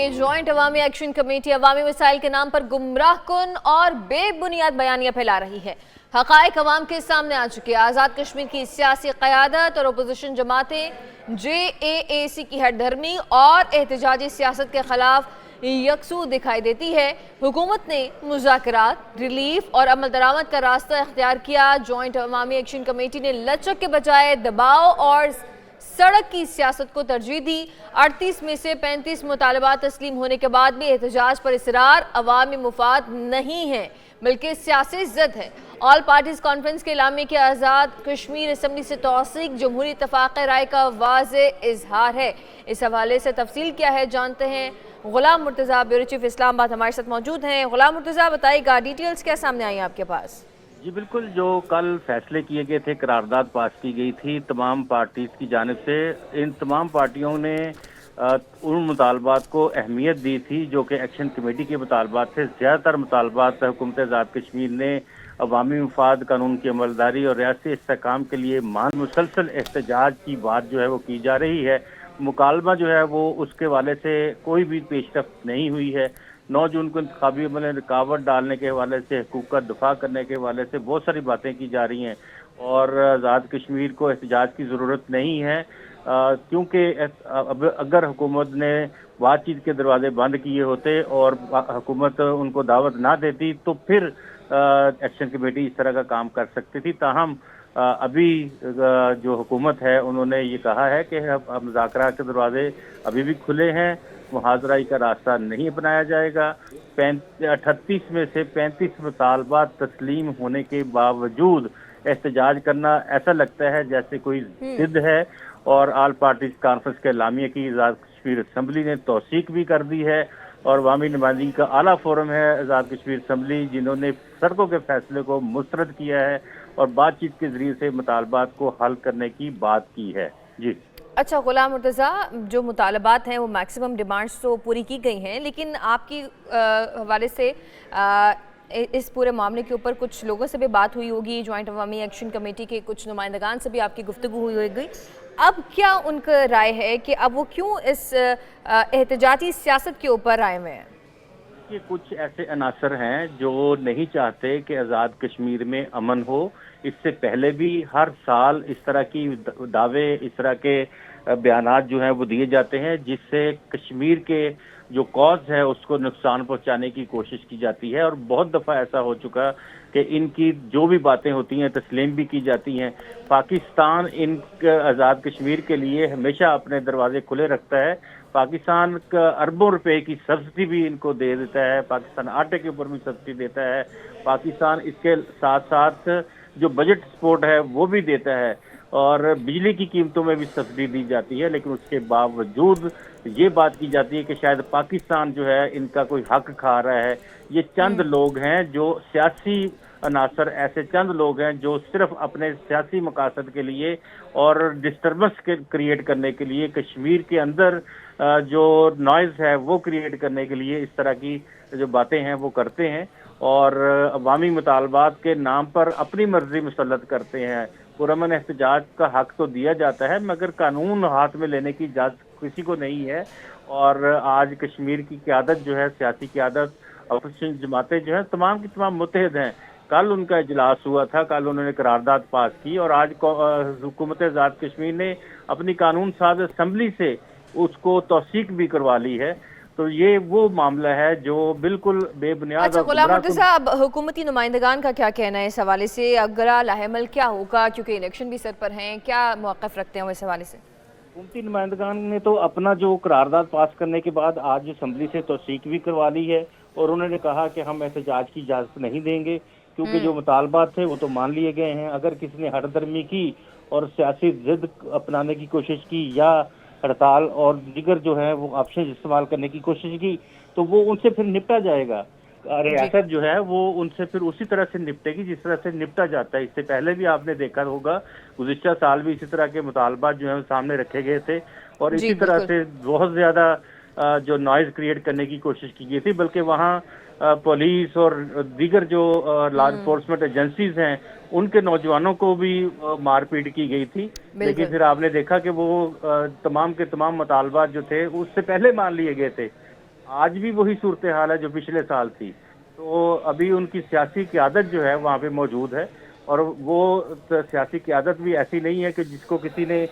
में जॉइंट अवामी action committee अवामी मसाइल के नाम पर गुमराह कुन और बेबुनियाद बयानियां फैला रही है। हकायक अवाम के सामने आ चुके। आज़ाद कश्मीर की सियासी क़यादत और अपोजिशन जमातें JAAC की हठधर्मी और एहतजाजी सियासत के खिलाफ यकसू दिखाई देती है। हुकूमत ने मुज़ाकरात, रिलीफ और अमल दरामद का रास्ता इख्तियार किया। जॉइंट अवामी एक्शन कमेटी ने लचक के बजाय दबाव और सड़क की सियासत को तरजीह दी। 38 में से 35 मुतालबात तस्लीम होने के बाद भी एहतजाज पर इसरार अवामी मुफाद नहीं है बल्कि सियासी ज़िद है। ऑल पार्टीज कॉन्फ्रेंस के इलामे के आज़ाद कश्मीर असम्बली से तौसीक जमहूरी इत्तफ़ाक़ राय का वाज़ेह इजहार है। इस हवाले से तफसील क्या है जानते हैं। गुलाम मुर्तज़ा ब्यूरो चीफ इस्लामाबाद हमारे साथ मौजूद हैं। गुलाम मुर्तज़ा बताइएगा, डिटेल्स क्या सामने आई आपके पास? जी बिल्कुल, जो कल फैसले किए गए थे, करारदाद पास की गई थी तमाम पार्टीज की जानिब से। इन तमाम पार्टियों ने उन मुतालबात को अहमियत दी थी जो कि एक्शन कमेटी के मुतालबात थे। ज़्यादातर मुतालबात हुकूमत आज़ाद कश्मीर ने अवामी मुफाद, कानून की अमलदारी और रियासती इस्तेहकाम के लिए मुसलसल एहतजाज की बात जो है वो की जा रही है। मुकालमा जो है वो उसके वाले से कोई भी पेशरफ्त नहीं हुई है। 9 जून को इंतखाबी अमल में रुकावट डालने के हवाले से, हकूक़ का दफा करने के हवाले से बहुत सारी बातें की जा रही हैं और आज़ाद कश्मीर को एहतजाज की ज़रूरत नहीं है, क्योंकि अगर हुकूमत ने बातचीत के दरवाजे बंद किए होते और हुकूमत उनको दावत ना देती तो फिर एक्शन कमेटी इस तरह का काम कर सकती थी। ताहम अभी जो हुकूमत है उन्होंने ये कहा है कि मुज़ाकरा के दरवाजे अभी भी खुले हैं, मुहाज़राई का रास्ता नहीं अपनाया जाएगा। 38 में से 35 मुतालबात तस्लीम होने के बावजूद एहतजाज करना ऐसा लगता है जैसे कोई जिद है। और ऑल पार्टीज कॉन्फ्रेंस के इलामिया की आज़ाद कश्मीर असम्बली ने तौसीक भी कर दी है और अवामी नुमाइंदगी का आला फोरम है आज़ाद कश्मीर असम्बली, जिन्होंने सड़कों के फैसले को मुस्तरद किया है और बातचीत के जरिए से मुतालबात को हल करने की बात की है। जी अच्छा गुलाम मुर्तज़ा, जो मुतालबात हैं वो मैक्सिमम डिमांड्स तो पूरी की गई हैं, लेकिन आपकी हवाले से इस पूरे मामले के ऊपर कुछ लोगों से भी बात हुई होगी, जॉइंट अवामी एक्शन कमेटी के कुछ नुमाइंदगान से भी आपकी गुफ्तगू हुई होगी। अब क्या उनका राय है कि अब वो क्यों इस एहतजाजी सियासत के ऊपर आए हुए हैं? ये कुछ ऐसे अनासर हैं जो नहीं चाहते कि आज़ाद कश्मीर में अमन हो। इससे पहले भी हर साल इस तरह की दावे, इस तरह के बयानात जो हैं वो दिए जाते हैं जिससे कश्मीर के जो कॉज है उसको नुकसान पहुंचाने की कोशिश की जाती है। और बहुत दफ़ा ऐसा हो चुका कि इनकी जो भी बातें होती हैं तस्लीम भी की जाती हैं। पाकिस्तान इन आज़ाद कश्मीर के लिए हमेशा अपने दरवाजे खुले रखता है। पाकिस्तान का अरबों रुपए की सब्सिडी भी इनको दे देता है। पाकिस्तान आटे के ऊपर भी सब्सिडी देता है। पाकिस्तान इसके साथ साथ जो बजट सपोर्ट है वो भी देता है और बिजली की कीमतों में भी सब्सिडी दी जाती है। लेकिन उसके बावजूद ये बात की जाती है कि शायद पाकिस्तान जो है इनका कोई हक खा रहा है। ये चंद लोग हैं जो सियासी अनासर, ऐसे चंद लोग हैं जो सिर्फ अपने सियासी मकासद के लिए और डिस्टर्बेंस क्रिएट करने के लिए, कश्मीर के अंदर जो नॉइज़ है वो क्रिएट करने के लिए इस तरह की जो बातें हैं वो करते हैं और अवामी मुतालबात के नाम पर अपनी मर्जी मुसल्लत करते हैं। पुरअमन एहतजाज का हक तो दिया जाता है मगर कानून हाथ में लेने की इजाज़त किसी को नहीं है। और आज कश्मीर की क़यादत जो है, सियासी क़यादत, अपोजिशन जमातें जो है तमाम की तमाम मुत्तहिद हैं। कल उनका इजलास हुआ था, कल उन्होंने करारदाद पास की और आज हुकूमत आज़ाद कश्मीर ने अपनी कानून साज असम्बली से उसको तौसीक भी करवा ली है। तो ये वो मामला है जो बिल्कुल बेबुनियाद। अच्छा गुलाम मुर्तज़ा, अब हुकूमती नुमाइंदगान का क्या कहना है इस हवाले से? अगला लाहेमल क्या होगा, क्योंकि इलेक्शन भी सर पर हैं, क्या मौक़िफ़ रखते हैं इस हवाले से? हुकूमती नुमाइंदगान ने तो अपना जो करारदाद पास करने के बाद आज असम्बली से तौसीक भी करवा ली है और उन्होंने कहा कि हम एहतजाज की इजाज़त नहीं देंगे क्योंकि जो मुतालबात थे वो तो मान लिए गए हैं। अगर किसी ने हठधर्मी की और सियासी जिद अपनाने की कोशिश की या हड़ताल और दीगर जो है वो ऑप्शन इस्तेमाल करने की कोशिश की तो वो उनसे फिर निपटा जाएगा। रियासत जो है वो उनसे फिर उसी तरह से निपटेगी जिस तरह से निपटा जाता है। इससे पहले भी आपने देखा होगा, गुज़िश्ता साल भी इसी तरह के मुतालबात जो है सामने रखे गए थे और इसी तरह से बहुत ज़्यादा जो नॉइज़ क्रिएट करने की कोशिश की गई थी। बल्कि वहाँ पुलिस और दीगर जो लॉ इन्फोर्समेंट एजेंसीज हैं उनके नौजवानों को भी मारपीट की गई थी। लेकिन फिर आपने देखा कि वो तमाम के तमाम मुतालबात जो थे उससे पहले मान लिए गए थे। आज भी वही सूरत हाल है जो पिछले साल थी। तो अभी उनकी सियासी क़यादत जो है वहाँ पे मौजूद है, और वो सियासी क़यादत भी ऐसी नहीं है कि जिसको किसी ने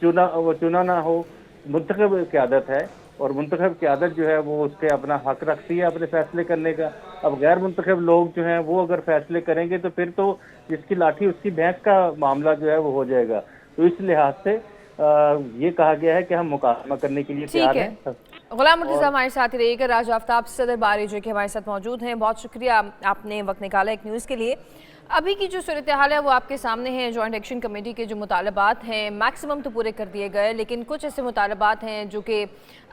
चुना ना हो। मुंतखब क़यादत है, और मुंतखब क़यादत जो है वो उसके अपना हक रखती है अपने फैसले करने का। अब गैर मुंतखब लोग जो हैं वो अगर फैसले करेंगे तो फिर तो जिसकी लाठी उसकी भैंस का मामला जो है वो हो जाएगा। तो इस लिहाज से ये कहा गया है कि हम मुकाबला करने के लिए तैयार हैं। गुलाम मुर्तज़ा हमारे साथ ही रहिएगा। राजा आफ्ताब सदर बारी जो कि हमारे साथ मौजूद हैं, बहुत शुक्रिया आपने वक्त निकाला एक न्यूज़ के लिए। अभी की जो सूरत हाल है वो आपके सामने है। जॉइंट एक्शन कमेटी के जो मुतालबात हैं मैक्सिमम तो पूरे कर दिए गए, लेकिन कुछ ऐसे मुतालबात हैं जो कि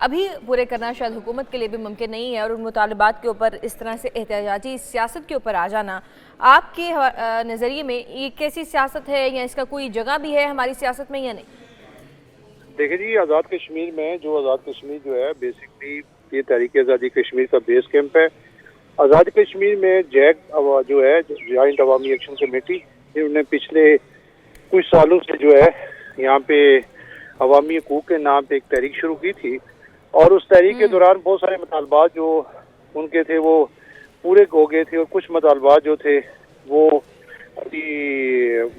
अभी पूरे करना शायद हुकूमत के लिए भी मुमकिन नहीं है, और उन मुतालबात के ऊपर इस तरह से एहतिजाजी सियासत के ऊपर आ जाना आपके नज़रिए में ये कैसी सियासत है, या इसका कोई जगह भी है हमारी सियासत में या नहीं? देखिए जी, आज़ाद कश्मीर में जो आज़ाद कश्मीर जो है बेसिकली ये तहरीक आज़ादी कश्मीर का बेस कैंप है। आज़ाद कश्मीर में जैक जो है जॉइंट अवामी एक्शन कमेटी, इन्होंने पिछले कुछ सालों से जो है यहाँ पे अवामी हकूक़ के नाम पे एक तहरीक शुरू की थी, और उस तहरीक के दौरान बहुत सारे मुतालबात जो उनके थे वो पूरे हो गए थे, और कुछ मुतालबात जो थे वो अभी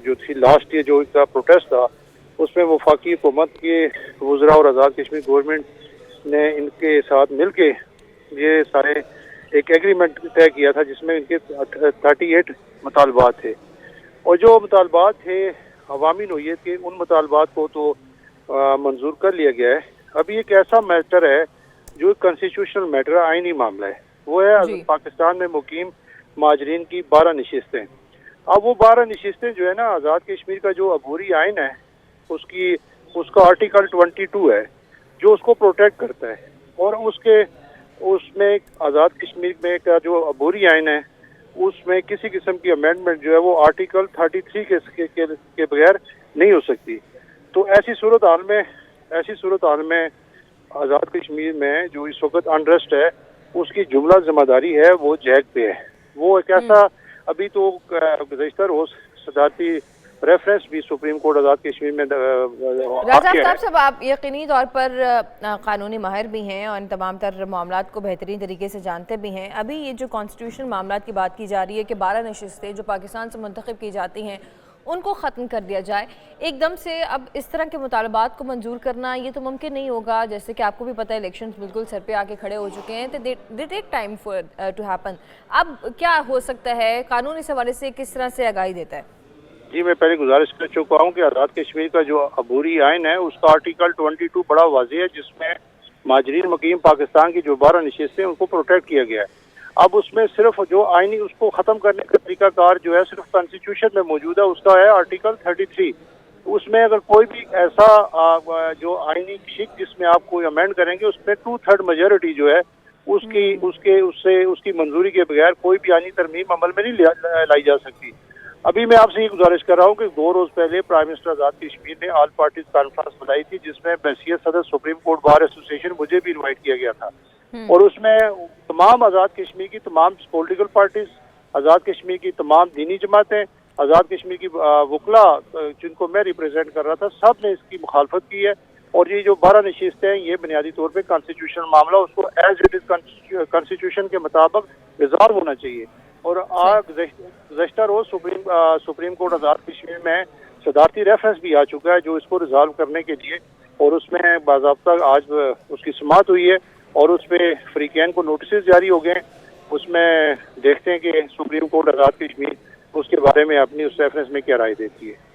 जो थी लास्ट ईयर जो इनका प्रोटेस्ट था उसमें वफाकी हुकूमत के वज़रा और आज़ाद कश्मीर गवर्नमेंट ने इनके साथ मिलके ये सारे एक एग्रीमेंट तय किया था जिसमें इनके 38 मुतालबात थे, और जो मुतालबात थे अवामी नोयत के, उन मुतालबात को तो मंजूर कर लिया गया है। अभी एक ऐसा मैटर है जो कॉन्स्टिट्यूशनल मैटर है, आइनी मामला है, वो है पाकिस्तान में मुकीम माजरीन की 12 नशिस्तें। अब वो 12 नशिस्तें जो है ना, आज़ाद कश्मीर का जो अबूरी आइन है उसका आर्टिकल 22 है जो उसको प्रोटेक्ट करता है, और उसमें आज़ाद कश्मीर में का जो अबूरी आइन है उसमें किसी किस्म की अमेंडमेंट जो है वो आर्टिकल 33 के बगैर नहीं हो सकती। तो ऐसी सूरत हाल में आज़ाद कश्मीर में जो इस वक्त अनरेस्ट है उसकी जुमला जिम्मेदारी है वो जैक पे है। वो एक ऐसा अभी तो गुज़श्ता रोज़ सदारती रेफरेंस भी सुप्रीम कोर्ट आज़ाद कश्मीर में राजा आफ्ताब साहब, आप यकीनी तौर पर कानूनी माहिर भी हैं और इन तमाम तर मामलात को बेहतरीन तरीके से जानते भी हैं। अभी ये जो कॉन्स्टिट्यूशन मामलात की बात की जा रही है कि 12 नशिस्तें जो पाकिस्तान से मुंतखब की जाती हैं उनको ख़त्म कर दिया जाए एकदम से, अब इस तरह के मुतालबात को मंजूर करना ये तो मुमकिन नहीं होगा। जैसे कि आपको भी पता है इलेक्शन बिल्कुल सर पे आके खड़े हो चुके हैं, तो they take time for to happen. अब क्या हो सकता है, कानून इस हवाले से किस तरह से आगाही देता है? जी, मैं पहले गुजारिश कर चुका हूँ कि आज़ाद कश्मीर का जो अबूरी आइन है उसका आर्टिकल 22 बड़ा वाज़ेह है, जिसमें माजरीन मुकीम पाकिस्तान की जो 12 नशिस्तें उनको प्रोटेक्ट किया गया है। अब उसमें सिर्फ जो आइनी उसको ख़त्म करने का तरीकाकार जो है सिर्फ कॉन्स्टिट्यूशन में मौजूद है, उसका है आर्टिकल 33। उसमें अगर कोई भी ऐसा जो आइनी शिक जिसमें आप कोई अमेंड करेंगे उसमें 2/3 मेजॉरिटी जो है उसकी मंजूरी के बगैर कोई भी आइनी तरमीम अमल में नहीं लाई जा सकती। अभी मैं आपसे ये गुजारिश कर रहा हूँ कि 2 रोज पहले प्राइम मिनिस्टर आज़ाद कश्मीर ने ऑल पार्टीज कॉन्फ्रेंस बुलाई थी, जिसमें हैसियत सदर सुप्रीम कोर्ट बार एसोसिएशन मुझे भी इनवाइट किया गया था, और उसमें तमाम आज़ाद कश्मीर की तमाम पॉलिटिकल पार्टीज, आज़ाद कश्मीर की तमाम दीनी जमातें, आज़ाद कश्मीर की वकला जिनको मैं रिप्रेजेंट कर रहा था, सब ने इसकी मुखालफत की है। और ये जो 12 नशिस्तें हैं ये बुनियादी तौर पर कॉन्स्टिट्यूशनल मामला, उसको एज इट इज कॉन्स्टिट्यूशन के मुताबिक रिजॉल्व होना चाहिए। और आज गुज़श्ता रोज सुप्रीम कोर्ट आज़ाद कश्मीर में सदारती रेफरेंस भी आ चुका है जो इसको रिजॉल्व करने के लिए, और उसमें बाज़ाब्ता आज उसकी समाअत हुई है और उस पर फ्रीकैन को नोटिस जारी हो गए। उसमें देखते हैं कि सुप्रीम कोर्ट आज़ाद कश्मीर उसके बारे में अपनी उस रेफरेंस में क्या राय देती है।